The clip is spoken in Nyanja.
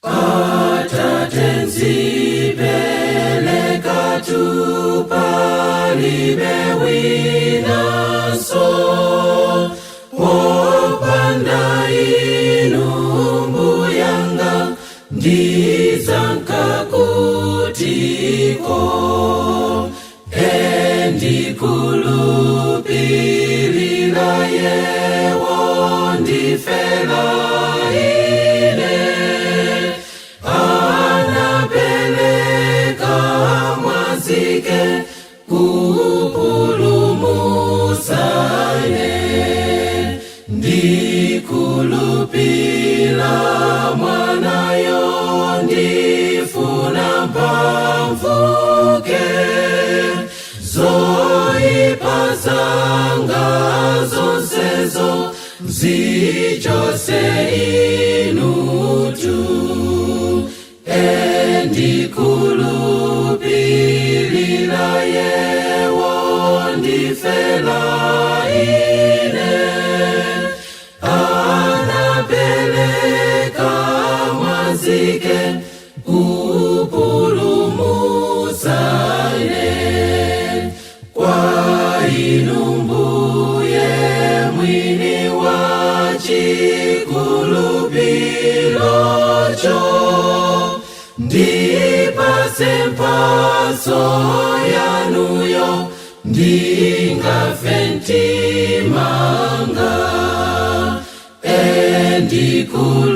Atate nzipeleka tu palibe winanso popanda inu mbuyanga ndizakakutiko endikulupilira yewo ndifela ine anapeleka mwazike kupulumusane ndikulupila mwanayo ndifuna mpamvuke zoipazanga zonsezo zichose inutu endikulupilira yewo ndifela ine anapeleka mwazike kupulumusane kwa inu mbuye mwini wa chikulupiliro ndipase mpaso yanuyo ndingafe ntimanga endikulu